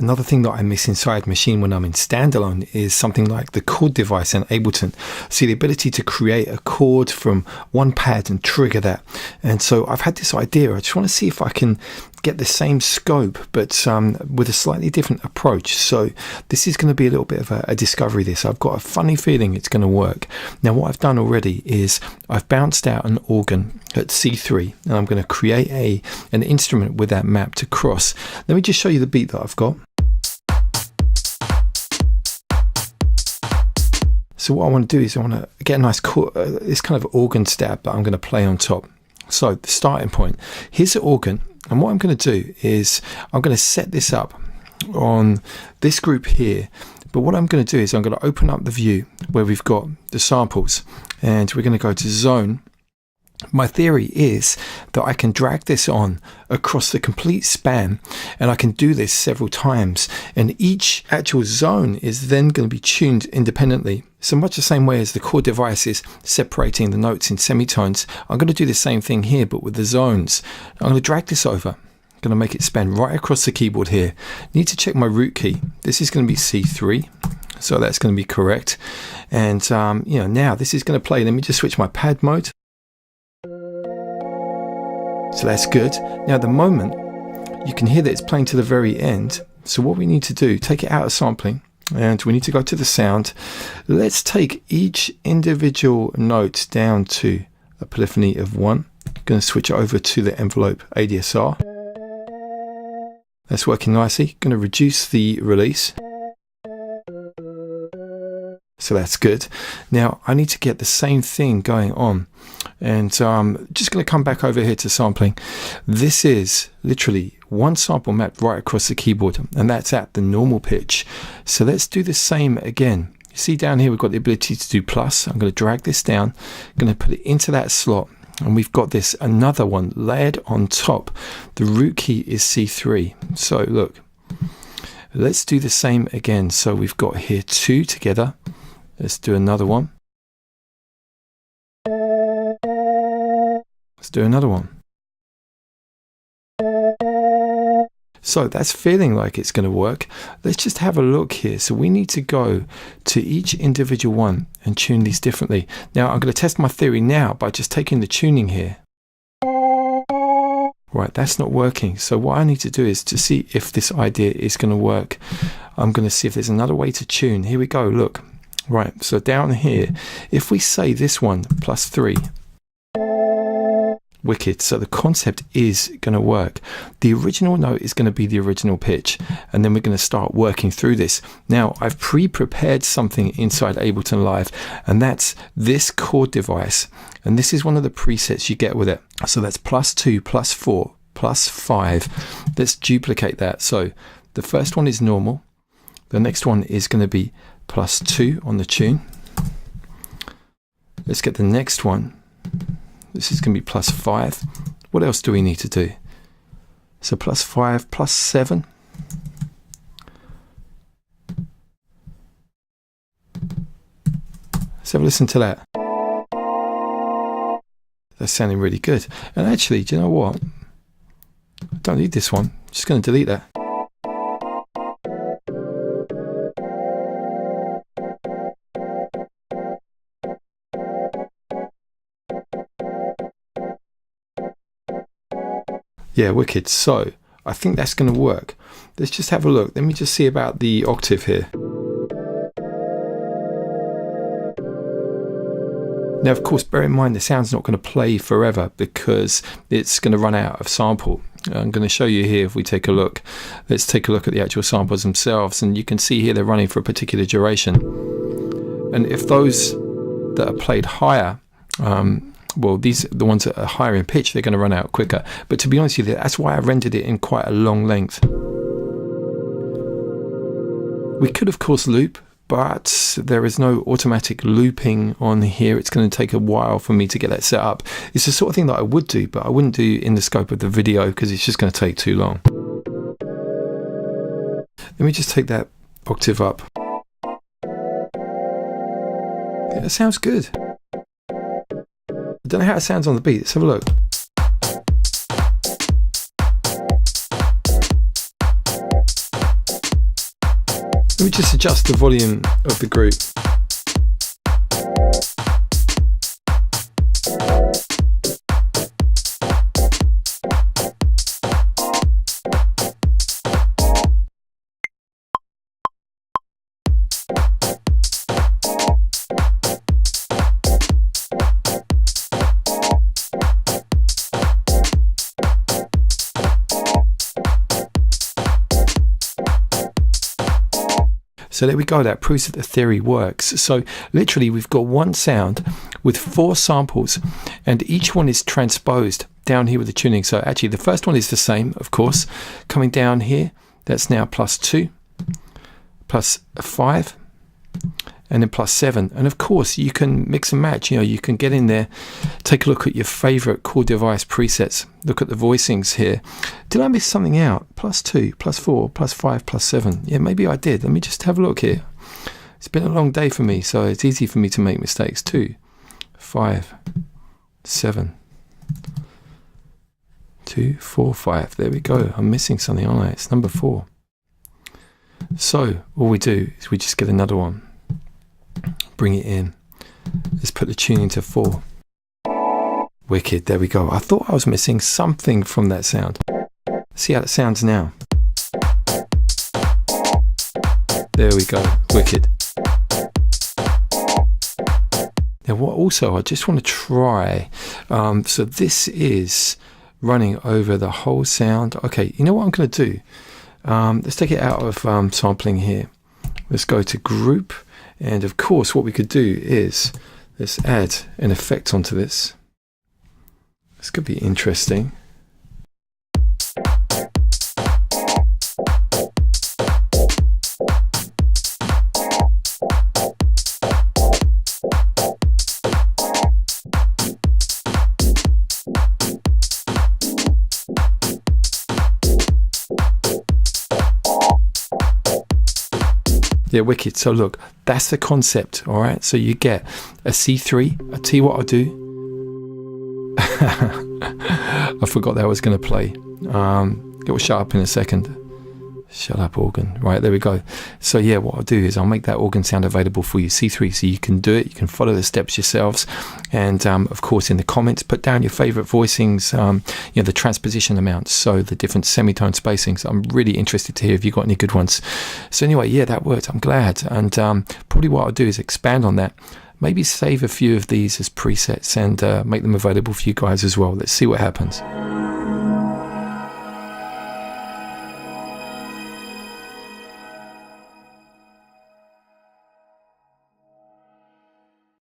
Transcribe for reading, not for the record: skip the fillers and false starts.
another thing that I miss inside Maschine when I'm in standalone is something like the chord device and Ableton. See, the ability to create a chord from one pad and trigger that. And so I've had this idea. I just want to see if I can get the same scope, but with a slightly different approach. So this is going to be a little bit of a discovery. I've got a funny feeling it's going to work. Now, what I've done already is I've bounced out an organ at C3, and I'm going to create an instrument with that mapped across. Let me just show you the beat that I've got. So what I want to do is I want to get a nice chord, this kind of organ stab that I'm going to play on top. So the starting point, here's the organ. And what I'm going to do is I'm going to set this up on this group here. But what I'm going to do is I'm going to open up the view where we've got the samples, and we're going to go to zone. My theory is that I can drag this on across the complete span, and I can do this several times, and each actual zone is then going to be tuned independently. So much the same way as the chord device is separating the notes in semitones, I'm going to do the same thing here, but with the zones. I'm going to drag this over. I'm going to make it span right across the keyboard here. Need to check my root key. This is going to be C3, so that's going to be correct. And now this is going to play. Let me just switch my pad mode. So that's good. Now, at the moment, you can hear that it's playing to the very end. So what we need to do, take it out of sampling, and we need to go to the sound. Let's take each individual note down to a polyphony of 1. I'm going to switch it over to the envelope ADSR. That's working nicely. Going to reduce the release. So that's good. Now I need to get the same thing going on, and just going to come back over here to sampling. This is literally one sample mapped right across the keyboard, and that's at the normal pitch. So let's do the same again. You see down here we've got the ability to do plus. I'm going to drag this down, I'm going to put it into that slot, and we've got this another one layered on top. The root key is C3. So look, let's do the same again. So we've got here 2 together. Let's do another one. Let's do another one. So that's feeling like it's going to work. Let's just have a look here. So we need to go to each individual one and tune these differently. Now I'm going to test my theory now by just taking the tuning here. Right, that's not working. So what I need to do is to see if this idea is going to work. I'm going to see if there's another way to tune. Here we go, look. Right, so down here, if we say this one plus 3, wicked. So the concept is going to work. The original note is going to be the original pitch, and then we're going to start working through this. Now, I've pre-prepared something inside Ableton Live, and that's this chord device. And this is one of the presets you get with it. So that's +2, +4, +5. Let's duplicate that. So the first one is normal. The next one is going to be +2 on the tune. Let's get the next one. This is going to be +5. What else do we need to do? So +5, +7. Let's have a listen to that. That's sounding really good. And actually, do you know what? I don't need this one. I'm just going to delete that. Yeah, wicked. So I think that's going to work. Let's just have a look. Let me just see about the octave here. Now, of course, bear in mind the sound's not going to play forever because it's going to run out of sample. I'm going to show you here if we take a look. Let's take a look at the actual samples themselves, and you can see here they're running for a particular duration. And if those that are played higher, well, the ones that are higher in pitch, they're going to run out quicker. But to be honest with you, that's why I rendered it in quite a long length. We could, of course, loop, but there is no automatic looping on here. It's going to take a while for me to get that set up. It's the sort of thing that I would do, but I wouldn't do in the scope of the video because it's just going to take too long. Let me just take that octave up. Yeah, that sounds good. I don't know how it sounds on the beat. Let's have a look. Let me just adjust the volume of the group. So there we go, that proves that the theory works. So literally we've got one sound with 4 samples and each one is transposed down here with the tuning. So actually the first one is the same, of course. Coming down here, that's now +2, +5, and then +7. And of course you can mix and match, you know, you can get in there, take a look at your favorite Chord device presets, look at the voicings here. Did I miss something out? +2, +4, +5, +7. Yeah, maybe I did. Let me just have a look here. It's been a long day for me, so it's easy for me to make mistakes. 2, 5, 7, 2, 4, 5. There we go. I'm missing something, aren't I? It's number 4. So all we do is we just get another one, bring it in. Let's put the tuning to 4. Wicked. There we go. I thought I was missing something from that sound. See how it sounds now. There we go. Wicked. Now what also I just want to try, so this is running over the whole sound. Okay, you know what I'm going to do? Let's take it out of sampling here. Let's go to group, and of course what we could do is let's add an effect onto this. This could be interesting. Yeah, wicked. So look, that's the concept, all right? So you get a C3. I'll tell you what I'll do. I forgot that I was going to play. It will shut up in a second. Shut up, organ. Right, there we go. So yeah, what I'll do is I'll make that organ sound available for you, C3, so you can do it. You can follow the steps yourselves. And of course, in the comments, put down your favorite voicings, you know, the transposition amounts, so the different semitone spacings. I'm really interested to hear if you've got any good ones. So anyway, yeah, that worked. I'm glad. And probably what I'll do is expand on that. Maybe save a few of these as presets and make them available for you guys as well. Let's see what happens.